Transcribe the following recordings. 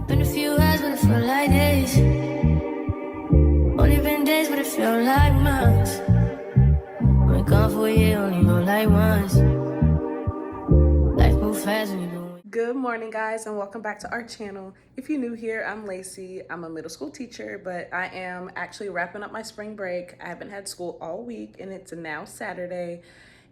Been a few hours, but it felt like days. Only been days, but it felt like months. Been gone for a year, only know like once. Life moves fast when you're doing. Good morning, guys, and welcome back to our channel. If you're new here, I'm Lacey. I'm a middle school teacher, but I am actually wrapping up my spring break. I haven't had school all week, and it's now Saturday,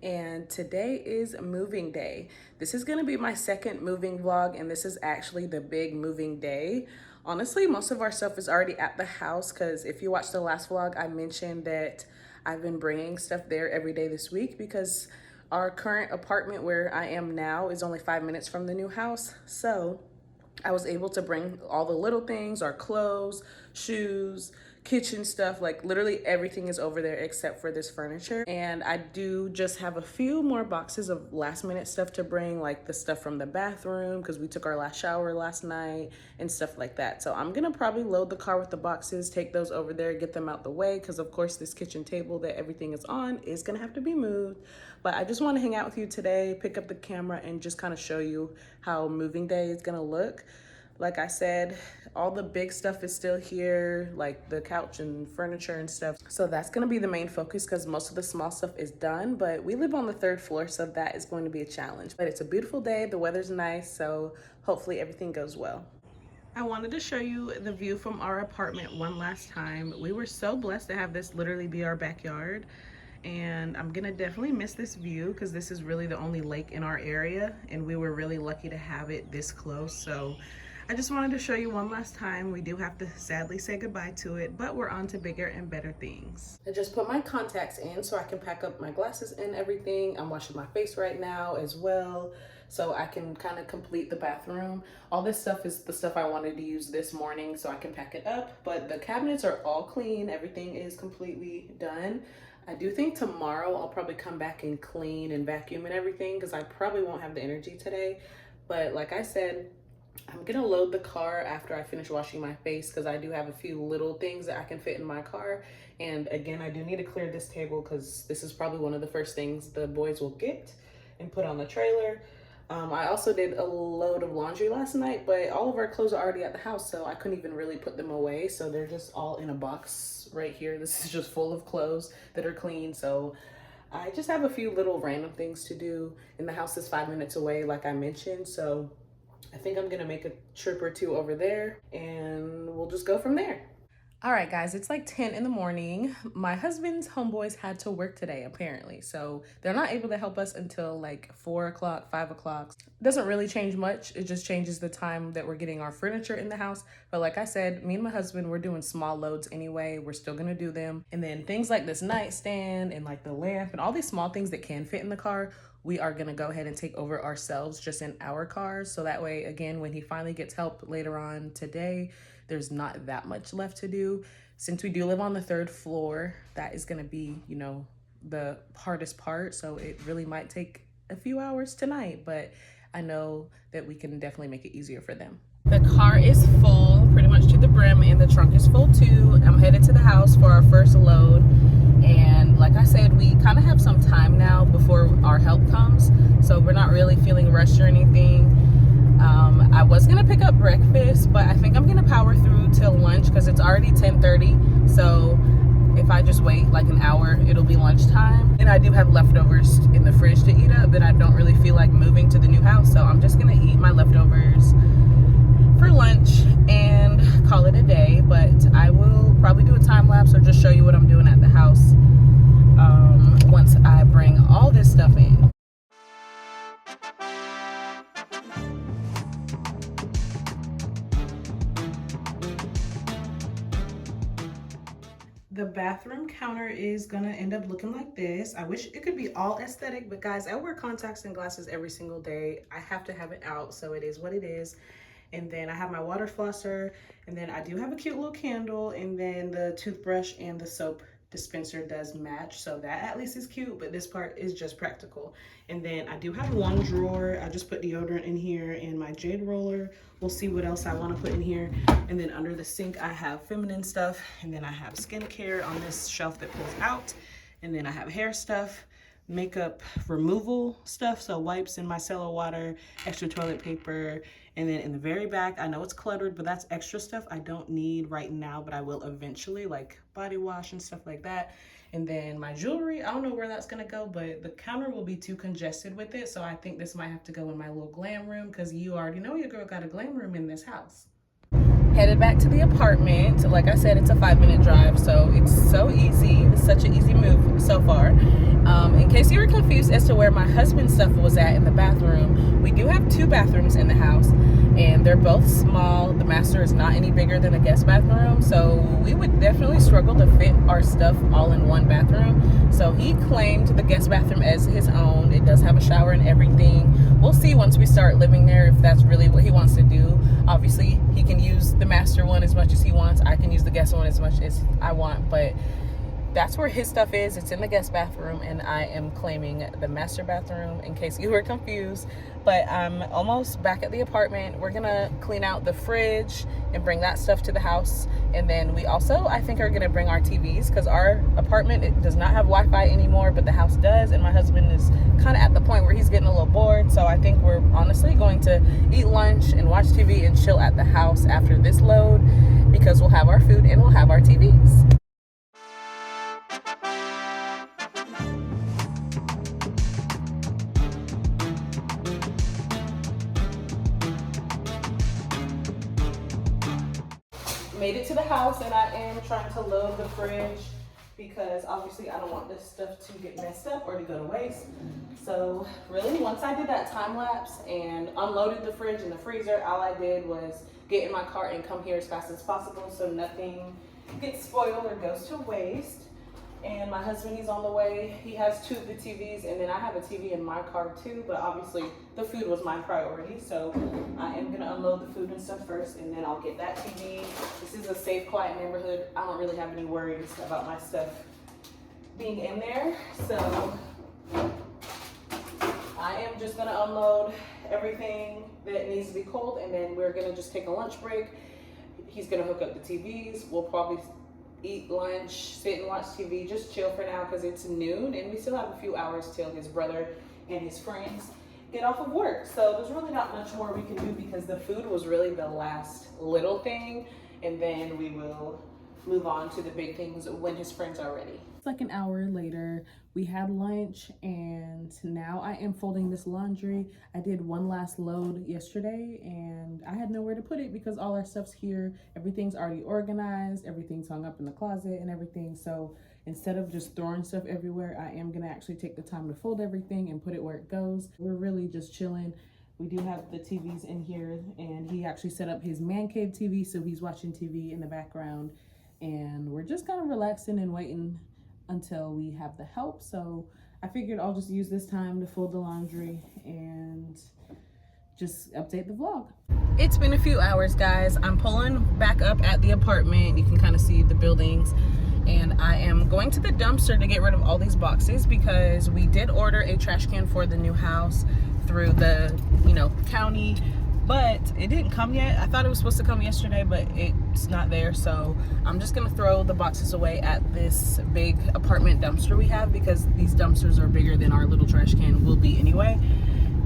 and today is moving day. This is going to be my second moving vlog, and this is actually the big moving day. Honestly, most of our stuff is already at the house because if you watched the last vlog, I mentioned that I've been bringing stuff there every day this week because our current apartment where I am now is only 5 minutes from the new house. So I was able to bring all the little things, our clothes, shoes, kitchen stuff, like literally everything is over there except for this furniture. And I do just have a few more boxes of last minute stuff to bring, like the stuff from the bathroom because we took our last shower last night and stuff like that. So I'm gonna probably load the car with the boxes, take those over there, get them out the way because of course this kitchen table that everything is on is gonna have to be moved. But I just want to hang out with you today, pick up the camera and just kind of show you how moving day is gonna look. Like I said, all the big stuff is still here, like the couch and furniture and stuff. So that's gonna be the main focus because most of the small stuff is done, but we live on the 3rd floor, so that is going to be a challenge. But it's a beautiful day, the weather's nice, so hopefully everything goes well. I wanted to show you the view from our apartment one last time. We were so blessed to have this literally be our backyard. And I'm gonna definitely miss this view because this is really the only lake in our area and we were really lucky to have it this close. So I just wanted to show you one last time. We do have to sadly say goodbye to it, but we're on to bigger and better things. I just put my contacts in so I can pack up my glasses and everything. I'm washing my face right now as well, so I can kind of complete the bathroom. All this stuff is the stuff I wanted to use this morning so I can pack it up, but the cabinets are all clean. Everything is completely done. I do think tomorrow I'll probably come back and clean and vacuum and everything because I probably won't have the energy today. But like I said, I'm gonna load the car after I finish washing my face because I do have a few little things that I can fit in my car. And again, I do need to clear this table because this is probably one of the first things the boys will get and put on the trailer. I also did a load of laundry last night, but all of our clothes are already at the house, so I couldn't even really put them away. So they're just all in a box right here. This is just full of clothes that are clean. So I just have a few little random things to do. And the house is 5 minutes away, like I mentioned. So I think I'm gonna make a trip or two over there and we'll just go from there. All right, guys, it's like 10 in the morning. My husband's homeboys had to work today, apparently. So they're not able to help us until like 4 o'clock, 5 o'clock. Doesn't really change much. It just changes the time that we're getting our furniture in the house. But like I said, me and my husband, we're doing small loads anyway. We're still gonna do them. And then things like this nightstand and like the lamp and all these small things that can fit in the car, we are gonna go ahead and take over ourselves just in our cars. So that way, again, when he finally gets help later on today, there's not that much left to do. Since we do live on the 3rd floor, that is gonna be, you know, the hardest part. So it really might take a few hours tonight, but I know that we can definitely make it easier for them. The car is full, pretty much to the brim, and the trunk is full too. I'm headed to the house for our first load. And like I said, we kind of have some time now before our help comes. So we're not really feeling rushed or anything. I was gonna pick up breakfast, but I think I'm gonna power through till lunch because it's already 10:30. So if I just wait like an hour, it'll be lunchtime. And I do have leftovers in the fridge to eat up that I don't really feel like moving to the new house. So I'm just gonna eat my leftovers for lunch and call it a day. But I will probably do a time lapse or just show you what I'm doing at the house once I bring all this stuff in. The bathroom counter is gonna end up looking like this. I wish it could be all aesthetic, but guys, I wear contacts and glasses every single day. I have to have it out, so it is what it is. And then I have my water flosser, and then I do have a cute little candle, and then the toothbrush and the soap dispenser does match, so that at least is cute, but this part is just practical. And then I do have one drawer. I just put deodorant in here and my jade roller. We'll see what else I want to put in here. And then under the sink I have feminine stuff, and then I have skincare on this shelf that pulls out, and then I have hair stuff, makeup removal stuff, so wipes and micellar water, extra toilet paper, And then in the very back, I know it's cluttered, but that's extra stuff I don't need right now, but I will eventually, like body wash and stuff like that. And then my jewelry, I don't know where that's gonna go, but the counter will be too congested with it. So I think this might have to go in my little glam room, because you already know your girl got a glam room in this house. Headed back to the apartment. Like I said, it's a 5-minute drive, so it's so easy. It's such an easy move so far. In case you were confused as to where my husband's stuff was at in the bathroom, we do have 2 bathrooms in the house, and they're both small. The master is not any bigger than the guest bathroom, so we would definitely struggle to fit our stuff all in one bathroom. So he claimed the guest bathroom as his own. It does have a shower and everything. We'll see once we start living there if that's really what he wants to do. Obviously, he can use the master one as much as he wants. I can use the guest one as much as I want, but that's where his stuff is. It's in the guest bathroom, and I am claiming the master bathroom in case you were confused. But I'm almost back at the apartment. We're gonna clean out the fridge and bring that stuff to the house. And then we also, I think, are gonna bring our TVs, because our apartment, it does not have Wi-Fi anymore, but the house does. And my husband is kind of at the point where he's getting a little bored. So I think we're honestly going to eat lunch and watch TV and chill at the house after this load, because we'll have our food and we'll have our TVs. Made it to the house, and I am trying to load the fridge, because obviously I don't want this stuff to get messed up or to go to waste. So really, once I did that time lapse and unloaded the fridge and the freezer, all I did was get in my car and come here as fast as possible so nothing gets spoiled or goes to waste. And my husband, he's on the way. He has 2 of the TVs, and then I have a TV in my car too, but obviously the food was my priority. So I am gonna unload the food and stuff first, and then I'll get that TV. This is a safe, quiet neighborhood. I don't really have any worries about my stuff being in there. So I am just gonna unload everything that needs to be cold, and then we're gonna just take a lunch break. He's gonna hook up the TVs. We'll probably eat lunch, sit and watch TV, just chill for now, because it's noon and we still have a few hours till his brother and his friends get off of work. So there's really not much more we can do, because the food was really the last little thing, and then we will move on to the big things when his friends are ready. It's like an hour later. We had lunch, and now I am folding this laundry. I did one last load yesterday, and I had nowhere to put it because all our stuff's here. Everything's already organized. Everything's hung up in the closet and everything. So instead of just throwing stuff everywhere, I am gonna actually take the time to fold everything and put it where it goes. We're really just chilling. We do have the TVs in here, and he actually set up his man cave TV, so he's watching TV in the background, and we're just kind of relaxing and waiting until we have the help. So I figured I'll just use this time to fold the laundry and just update the vlog. It's been a few hours, guys. I'm pulling back up at the apartment. You can kind of see the buildings, and I am going to the dumpster to get rid of all these boxes, because we did order a trash can for the new house through the county, but it didn't come yet. I thought it was supposed to come yesterday, but it's not there. So I'm just gonna throw the boxes away at this big apartment dumpster we have, because these dumpsters are bigger than our little trash can will be anyway.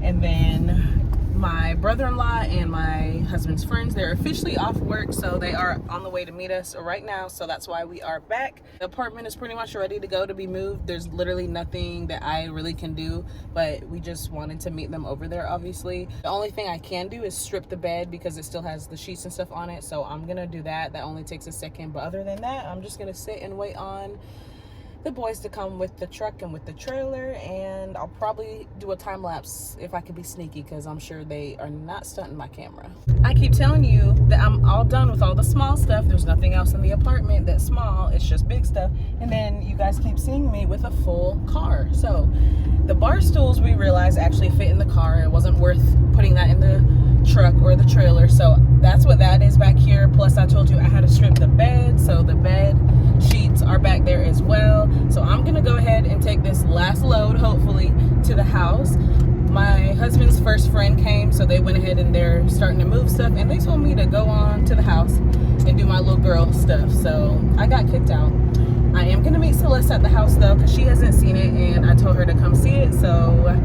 And then my brother-in-law and my husband's friends, they're officially off work, so they are on the way to meet us right now. So that's why we are back. The apartment is pretty much ready to go to be moved. There's literally nothing that I really can do, but we just wanted to meet them over there, obviously. The only thing I can do is strip the bed, because it still has the sheets and stuff on it. So I'm gonna do that. That only takes a second, but other than that, I'm just gonna sit and wait on the boys to come with the truck and with the trailer, and I'll probably do a time lapse if I can be sneaky, because I'm sure they are not stunting my camera. I keep telling you that I'm all done with all the small stuff. There's nothing else in the apartment that's small. It's just big stuff. And then you guys keep seeing me with a full car. So the bar stools, we realized, actually fit in the car. It wasn't worth putting that in the truck or the trailer. So that's what that is back here. Plus I told you I had to strip the bed, so the bed sheets are back there as well. So I'm gonna go ahead and take this last load, hopefully, to the house. My husband's first friend came, so they went ahead and they're starting to move stuff, and they told me to go on to the house and do my little girl stuff. So I got kicked out. I am gonna meet Celeste at the house though, because she hasn't seen it, and I told her to come see it. So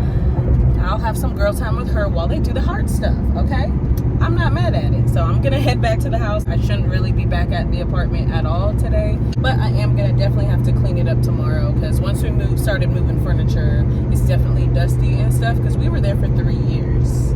I'll have some girl time with her while they do the hard stuff, okay? I'm not mad at it. So I'm gonna head back to the house. I shouldn't really be back at the apartment at all today, but I am gonna definitely have to clean it up tomorrow because once we started moving furniture, it's definitely dusty and stuff because we were there for 3 years.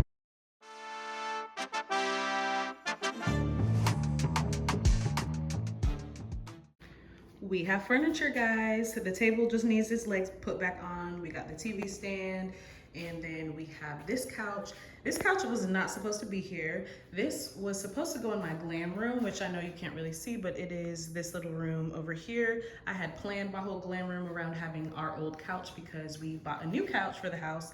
We have furniture, guys. The table just needs its legs put back on. We got the TV stand, and then we have this couch. This couch was not supposed to be here. This was supposed to go in my glam room, which I know you can't really see, but it is this little room over here. I had planned my whole glam room around having our old couch because we bought a new couch for the house,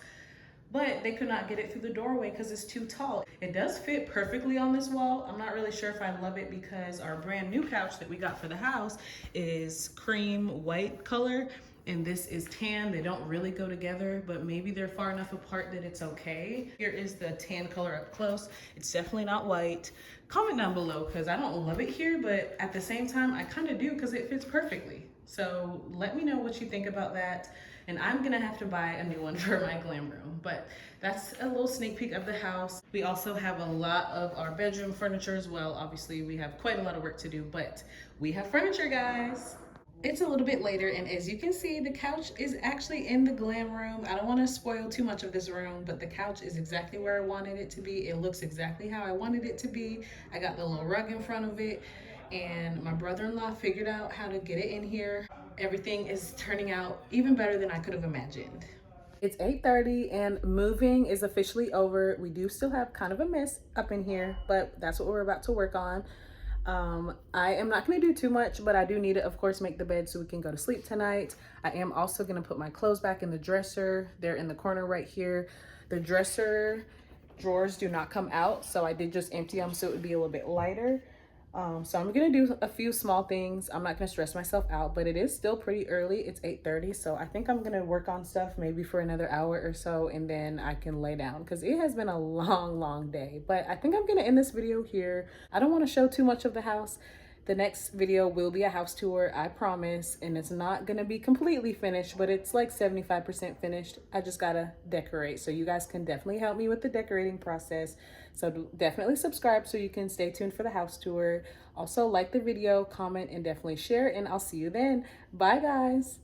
but they could not get it through the doorway because it's too tall. It does fit perfectly on this wall. I'm not really sure if I love it because our brand new couch that we got for the house is cream white color and this is tan. They don't really go together, but maybe they're far enough apart that it's okay. Here is the tan color up close. It's definitely not white. Comment down below because I don't love it here, but at the same time, I kind of do because it fits perfectly. So let me know what you think about that. And I'm gonna have to buy a new one for my glam room. But that's a little sneak peek of the house. We also have a lot of our bedroom furniture as well. Obviously, we have quite a lot of work to do, but we have furniture, guys. It's a little bit later, and as you can see, the couch is actually in the glam room. I don't want to spoil too much of this room, but the couch is exactly where I wanted it to be. It looks exactly how I wanted it to be. I got the little rug in front of it, and my brother-in-law figured out how to get it in here. Everything is turning out even better than I could have imagined. It's 8:30 and moving is officially over. We do still have kind of a mess up in here, but that's what we're about to work on. I am not going to do too much, but I do need to, of course, make the bed so we can go to sleep tonight. I am also going to put my clothes back in the dresser. They're in the corner right here. The dresser drawers do not come out, so I did just empty them so it would be a little bit lighter. So I'm gonna do a few small things. I'm not gonna stress myself out, but it is still pretty early. It's 8:30, so I think I'm gonna work on stuff maybe for another hour or so, and then I can lay down because it has been a long day. But I think I'm gonna end this video here. I don't want to show too much of the house. The next video will be a house tour, I promise, and it's not gonna be completely finished, but it's like 75% finished. I just gotta decorate, so you guys can definitely help me with the decorating process. So definitely subscribe so you can stay tuned for the house tour. Also like the video, comment, and definitely share, and I'll see you then. Bye, guys.